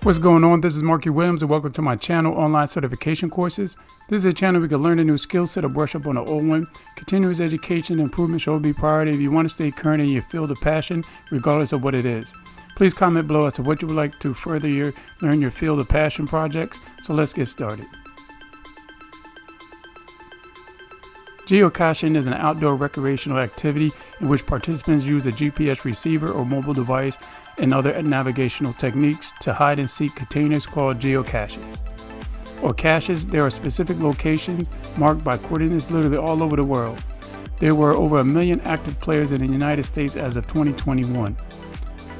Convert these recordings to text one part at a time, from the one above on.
What's going on? This is Markie and welcome to my channel, Online Certification Courses. This is a channel where you can learn a new skill set or brush up on an old one. Continuous education and improvement should be priority if you want to stay current in your field of passion, regardless of what it is. Please comment below as to what you would like to further learn your field of passion projects. So let's get started. Geocaching is an outdoor recreational activity in which participants use a GPS receiver or mobile device and other navigational techniques to hide and seek containers called geocaches. Or caches, there are specific locations marked by coordinates literally all over the world. There were over 1 million active players in the United States as of 2021.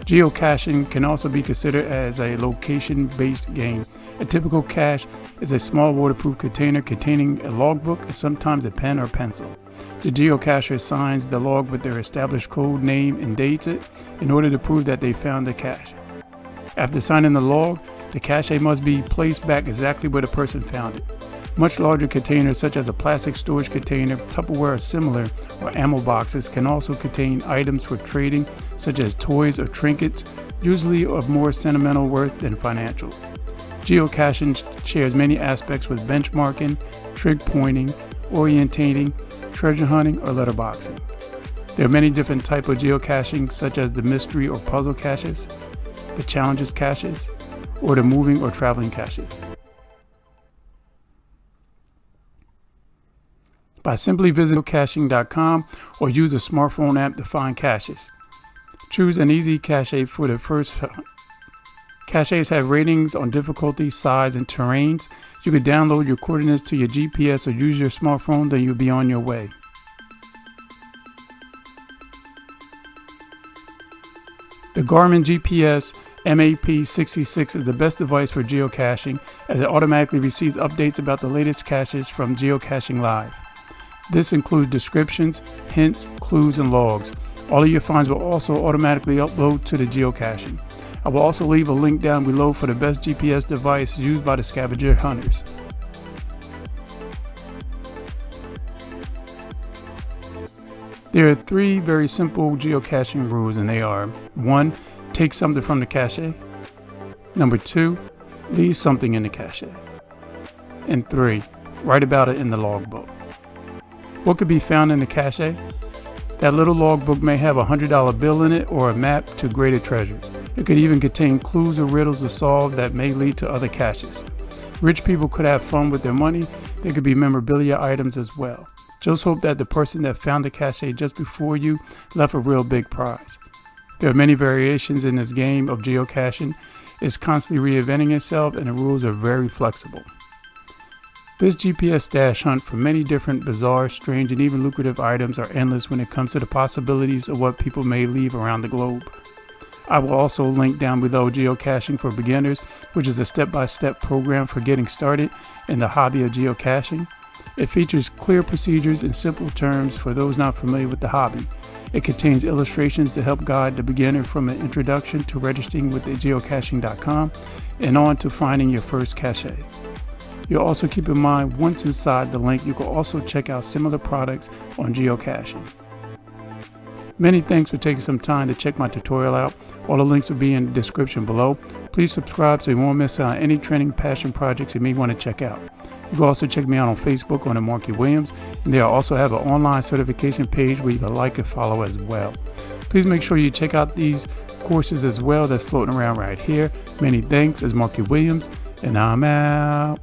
Geocaching can also be considered as a location-based game. A typical cache is a small waterproof container containing a logbook and sometimes a pen or pencil. The geocacher signs the log with their established code name and dates it in order to prove that they found the cache. After signing the log, the cache must be placed back exactly where the person found it. Much larger containers such as a plastic storage container, Tupperware or similar, or ammo boxes can also contain items for trading such as toys or trinkets, usually of more sentimental worth than financial. Geocaching shares many aspects with benchmarking, trig pointing, orientating, treasure hunting, or letterboxing. There are many different types of geocaching, such as the mystery or puzzle caches, the challenges caches, or the moving or traveling caches. By simply visiting geocaching.com or use a smartphone app to find caches. Choose an easy cache for the first hunt. Caches have ratings on difficulty, size, and terrains. You can download your coordinates to your GPS or use your smartphone, then you'll be on your way. The Garmin GPSMAP 66 is the best device for geocaching, as it automatically receives updates about the latest caches from Geocaching Live. This includes descriptions, hints, clues, and logs. All of your finds will also automatically upload to the geocaching. I will also leave a link down below for the best GPS device used by the scavenger hunters. There are 3 very simple geocaching rules, and they are: 1. Take something from the cache. 2. Leave something in the cache. And 3. Write about it in the logbook. What could be found in the cache? That little logbook may have a $100 bill in it or a map to greater treasures. It could even contain clues or riddles to solve that may lead to other caches. Rich people could have fun with their money. There could be memorabilia items as well. Just hope that the person that found the cache just before you left a real big prize. There are many variations in this game of geocaching. It's constantly reinventing itself and the rules are very flexible. This GPS stash hunt for many different bizarre, strange, and even lucrative items are endless when it comes to the possibilities of what people may leave around the globe. I will also link down below Geocaching for Beginners, which is a step-by-step program for getting started in the hobby of geocaching. It features clear procedures and simple terms for those not familiar with the hobby. It contains illustrations to help guide the beginner from an introduction to registering with the geocaching.com and on to finding your first cache. You'll also keep in mind, once inside the link, you can also check out similar products on geocaching. Many thanks for taking some time to check my tutorial out. All the links will be in the description below. Please subscribe so you won't miss out on any training passion projects you may want to check out. You can also check me out on Facebook under Markie Williams, and there I also have an online certification page where you can like and follow as well. Please make sure you check out these courses as well that's floating around right here. Many thanks. It's Markie Williams, and I'm out.